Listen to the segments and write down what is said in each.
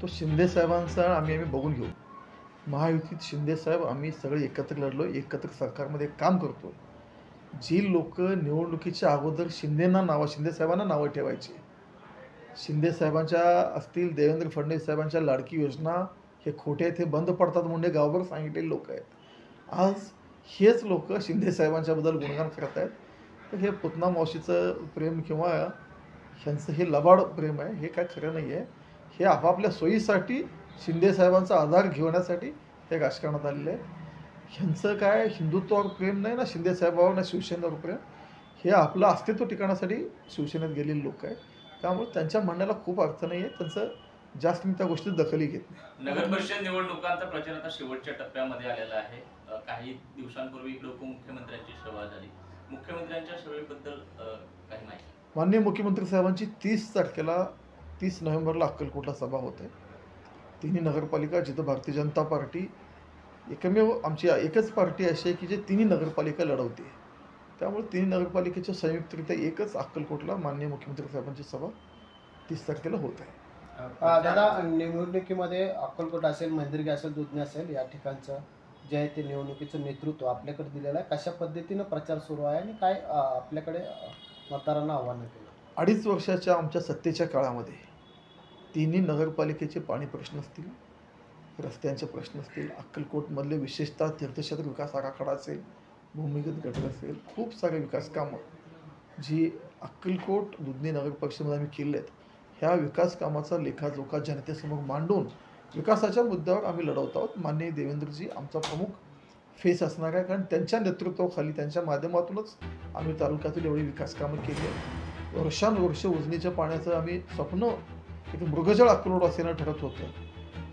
तो शिंदे साहेबांचा आम्ही बघून घेऊ. महायुतीत शिंदे साहेब आम्ही सगळे एकत्र लढलो, एकत्र सरकारमध्ये काम करतो. जी लोकं निवडणुकीच्या अगोदर शिंदे साहेबांना नावं ठेवायची. शिंदे साहेबांच्या असतील, देवेंद्र फडणवीस साहेबांच्या लाडकी योजना हे खोटे आहेत, हे बंद पडतात म्हणजे गावभर सांगितलेली लोकं आहेत. आज हेच लोकं शिंदे साहेबांच्याबद्दल गुणगान करत आहेत. तर हे पुतना मावशीचं प्रेम किंवा ह्यांचं हे लबाड प्रेम आहे, हे काय खरं नाही आहे. हे आपापल्या सोयीसाठी शिंदे साहेबांचा आधार घेण्यासाठी हे राजकारणात आलेले आहे. ह्यांचं काय हिंदुत्वावर प्रेम नाही ना, शिंदे साहेबांवर ना शिवसेनेवर प्रेम. हे आपलं अस्तित्व टिकवण्यासाठी शिवसेनेत गेलेली लोक आहे. त्यामुळे त्यांच्या म्हणण्याला खूप अर्थ नाही आहे. त्यांचं जास्त मी त्या गोष्टीत दखलही घेत नाही. नगर परिषद निवडणुकांचा प्रचार आता शेवटच्या टप्प्यामध्ये आलेला आहे. काही दिवसांपूर्वी इकडे उपमुख्यमंत्र्यांची सभा झाली. मुख्यमंत्र्यांच्या सभेबद्दल काही माहिती? माननीय मुख्यमंत्री साहेबांची 30 नोव्हेंबरला अक्कलकोटला सभा होते. तिन्ही नगरपालिका जिथं भारतीय जनता पार्टी एकमेव आमची एकच पार्टी अशी आहे की जे तिन्ही नगरपालिका लढवते. त्यामुळे तिन्ही नगरपालिकेच्या संयुक्तरित्या एकच अक्कलकोटला माननीय मुख्यमंत्री साहेबांची सभा 30 तारखेला होत आहे. दादा, निवडणुकीमध्ये अक्कलकोट असेल, मंदिरगी असेल, दुधनी असेल, या ठिकाणचं जे आहे ते निवडणुकीचं नेतृत्व आपल्याकडे दिलेलं आहे. कशा पद्धतीनं प्रचार सुरू आहे आणि काय आपल्याकडे मतदारांना आव्हान केलं? 2.5 वर्षाच्या आमच्या सत्तेच्या काळामध्ये तिन्ही नगरपालिकेचे पाणी प्रश्न असतील, रस्त्यांचे प्रश्न असतील, अक्कलकोटमधले विशेषतः तीर्थक्षेत्र विकास आराखडा असेल, भूमिगत गटर असेल, खूप सारे विकास कामं जी अक्कलकोट दुधनी नगर परिषदेमध्ये आम्ही केले आहेत. ह्या विकास कामाचा लेखाजोखा जनतेसमोर मांडून विकासाच्या मुद्द्यावर आम्ही लढवत आहोत. माननीय देवेंद्रजी आमचा प्रमुख फेस असणार आहे, कारण त्यांच्या नेतृत्वाखाली त्यांच्या माध्यमातूनच आम्ही तालुक्यातील एवढी विकास कामं केली आहेत. वर्षानुवर्ष उजनीच्या पाण्याचं आम्ही स्वप्न एक मृगजळ अक्कलकोट असल्यानं ठरत होतं,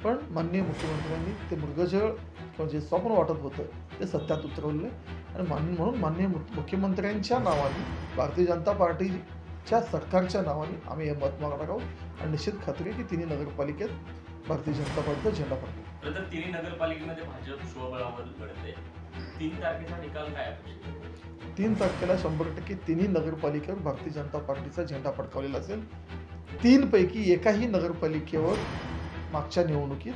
पण माननीय मुख्यमंत्र्यांनी ते मृगजळ किंवा जे स्वप्न वाटत होतं ते सत्यात उतरवले. आणि म्हणून माननीय मुख्यमंत्र्यांच्या नावाने, भारतीय जनता पार्टीच्या सरकारच्या नावाने आम्ही हे मत मागणार आहोत. आणि निश्चित खात्री आहे की तिन्ही नगरपालिकेत भारतीय जनता पार्टीचा झेंडा फडकेल. तर तिन्ही नगरपालिकेमध्ये भाजप स्वबळावर लढते. 3 तारखेचा निकाल काय अपेक्षित? 3 तारखेला 100% तिन्ही नगरपालिकेवर भारतीय जनता पार्टीचा झेंडा फडकावलेला असेल. 3 पैकी एकाही नगरपालिकेवर मागच्या निवडणुकीत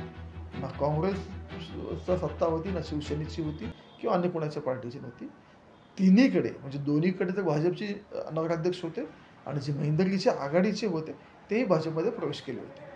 ना काँग्रेसचा सत्ता होती, ना शिवसेनेची होती किंवा अन्य कोणाच्या पार्टीची नव्हती. तिन्हीकडे म्हणजे दोन्हीकडे तर भाजपचे नगराध्यक्ष होते आणि जे महेंदरगीच्या आघाडीचे होते तेही भाजपमध्ये प्रवेश केले होते.